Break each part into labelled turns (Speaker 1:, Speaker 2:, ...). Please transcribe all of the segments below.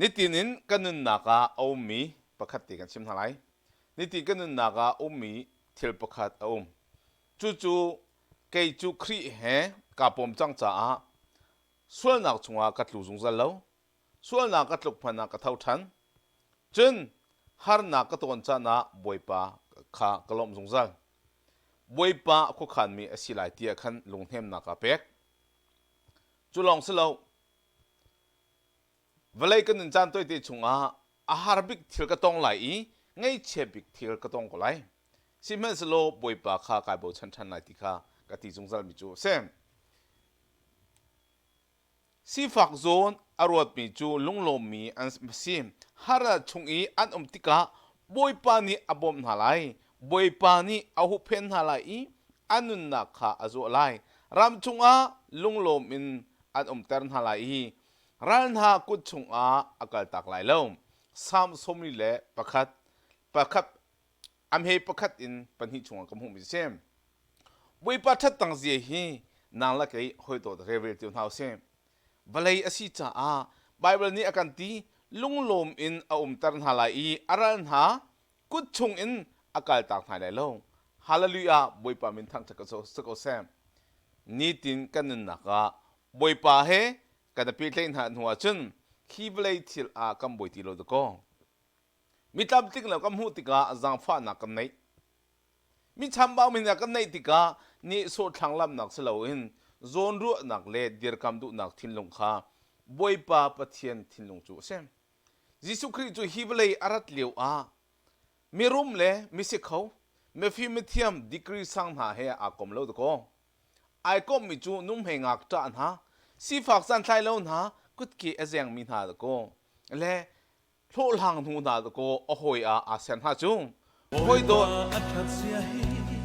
Speaker 1: นิตินินกันนุนนักอาอุมีประคัตติกันชิมทลายนิติกันนุนนักอาอุมีทิลประคัตอาอุมจู่เกยจูครีเฮกับผมจังจ้าส่วนนักชงอากัดลุงจัลเลวส่วนนักกัดลุกพันนักกัดเท่าทันจนฮาร์นักกัดวันจ้านะบอยปาข้ากลมจงจัลบอยปาคุขันมีอสิไลตีขันลุงเทมนักเป็กจุลองสโลเวลากันจันตัวที่ชงอาหารบิกทิลกตองไหลไงเชบิกทิลกตองก็ไหลสิมันสโลบอยปาข้ากายบ่ชันไหลที่ข้ากติจงจัลมิจูเซมสิฟักโซนอารวดมิจูลุงลมมีอันสิมฮาราชงอันติกาบอยปานีอบอมหาไลบอยปานีอาหุเพนหาไลอันนุนนักข้าอจุไลรำชงลุงลมมินอันเตอร์หาไลรันหากุดชงอากาศตักไหลลงสามสมิเลประคัดอัมเฮประคัดอินปัญหิชงกำหงมิเซมบอยปาทัดตังเสียฮีนางละเกยหอยตัวเรเวลติวน์เฮาเซมบาลัยอสิจ้าไบเบิลนี้อากันตีลุงลมอินเตอร์หาไลอารันหากุดชงอินอากาศตักไหลลงฮาเลลูยาบอยปามินทั้งจักรโสกเซมนี่ตินกันนุนนักบอยปาเฮกันพิจารณาหัวจนคีบเลยทิลกัมบอยติโลดก็มิตรติกแล้วกัมหูติกาจังฟ้านักกันไหนมิชามบ่าวมินักกันไหนติกานี่โซทางลำนักสลาวินโซนรู้นักเล่เดียร์คำดูนักทินลงข้าบอยปาปะเทียนทินลงจูเซมยิสุคริสต์ฮีบเลยอารัตเลียวมีรุมเล่มิสิเขาเมฟิมิเทียมดิกรีสังหาเฮอากอมโลดก็ไอก็มิจูนุ่มเฮงักจานฮะสิฟักสันไทยแล้วนะกุดกี้เอเซียงมินาดก็เล่โลลังนูนาดก็โอ้โหอาเซียนฮะจุงโอ้ยโด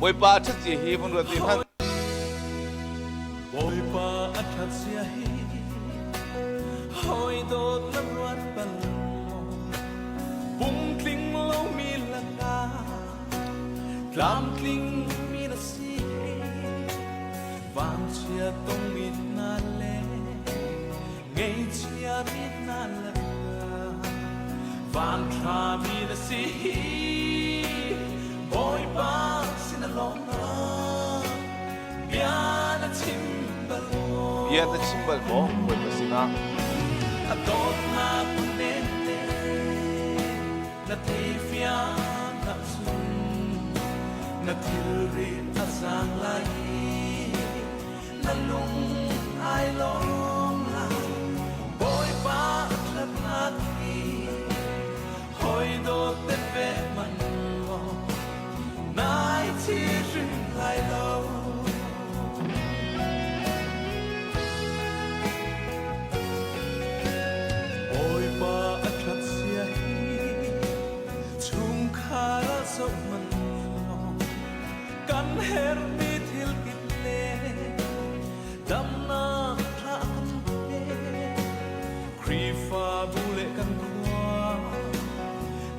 Speaker 1: บอยปาชัดเจฮีบนรถดินฮัน
Speaker 2: บอยปาอัฐเสียฮีหอยโดดลำรวดบัลบุ้งคลิงเล่ามีลังกากลามคลิงมีนาซีวางเชียต้องมีนาเลไงเชียมีนาเลวางทรามีนาซีบอยปาสินาลงนาเบียนาชิมบาล
Speaker 1: เบียดชิมบาลก็บอยปาสินะ
Speaker 2: อดอนาปุเนเตนาทีฟิอานาซุนนาทีรีอาซังไลนาลุงไอลงลาบอยปาทับนาทีหอยโดเตเปมันโลนายที่รึไลโลสุมันลองกันเฮรมีทิลกิเลดำนาพระอันเฮครีฟาบุเลกันควา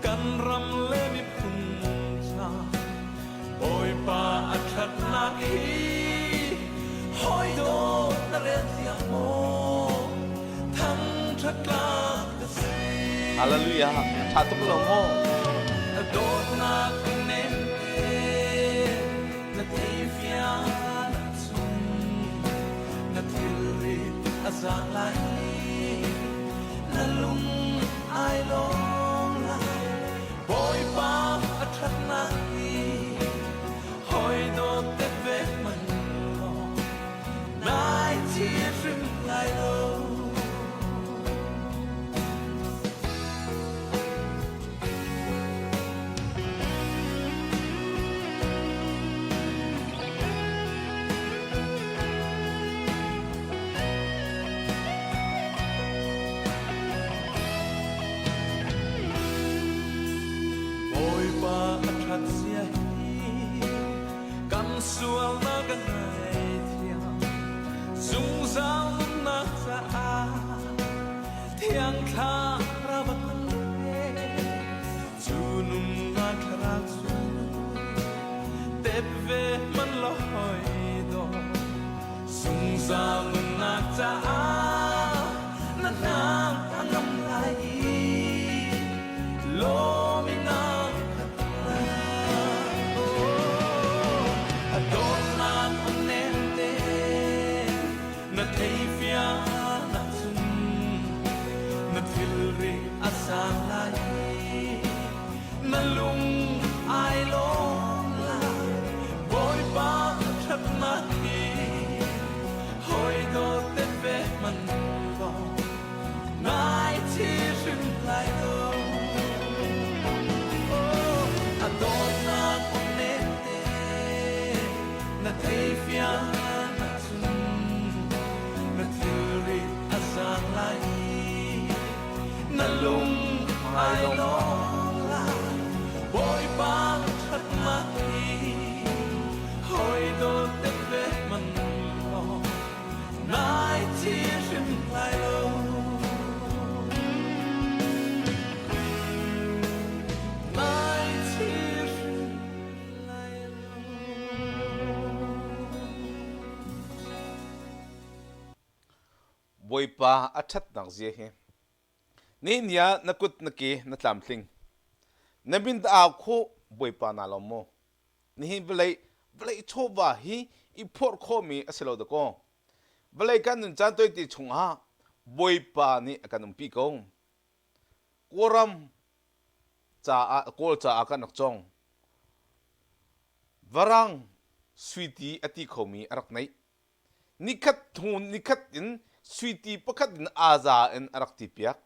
Speaker 2: กันรำเลมิพุนชาโอยปาอัจฉนาคีหอยโดนเรศยโมทั้งทักลาเกษ
Speaker 1: ฮาเลลูยาชาตุกลงโม
Speaker 2: โดดนักเน้นนาทีฟิอานาซุนนาทีรีอาซาไลนาลุงไอลงไลบอยปาอัฐนาคีหอยโดดเตเวมันโลนายที่รึมไลโลเสียฮีกันสวลนักไงเทียงซุงซาวนักจะเทียงคาราบันเอจูนุนนักรักจูเตบเวมันลอยดอซุงซาวนักจะนักอันน้ำไหล ri asang lai na lung ai lo la boy ba thắt na hi hoi do te ve man lo nai chi rim lai lo a do na con ne te na te fia na sun na ri asang lai na lung ai lo la boy ba thắt na hi hoi do te ve man lo nai chi rim lai lo nai chi rim lai lo
Speaker 1: boi pa a that nak zia he ni nia na kut na ke na tlam thling na bin da kho boi pa na lo mo ni hi blai cho ba hi I phor kho mi aselo da ko blai kan nun chan toi ti chung ha boi pa ni akan pi ko koram cha a kol cha akan nak chong varang sweetie ati khomi arak nei nikhat thun nikhat in sweetie pakhat in aza en arak ti piak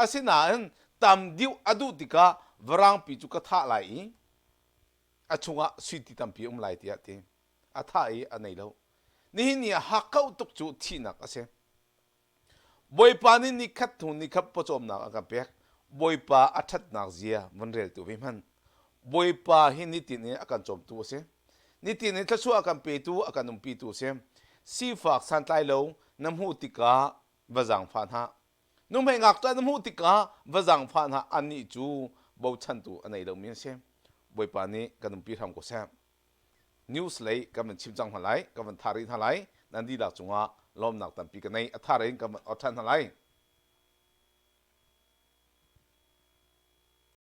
Speaker 1: asina en tam diu adu tika varang pi chu ka tha lai achunga sweetie tam pi lai ti ati a tha I anei lo ni hakau tuk chu thinak ase boi pa ni nikhat thun nikhat pochom na ka pek boi pa athat nak zia monrel tu viman boi pa hi ni ti ni akan chom tu ase ni ti ni thasu akan pe tu akan pi tu se si fak san tai lo namhu tika wazang phan ha numai ngak ta namhu tika wazang phan ha ani chu bo chan tu anei lo min se boi pa ni kan pi tham ko se news lei kaman chim chang halai kaman thari halai nandi la chunga lom nak tam pi kanai atharin kaman othan halai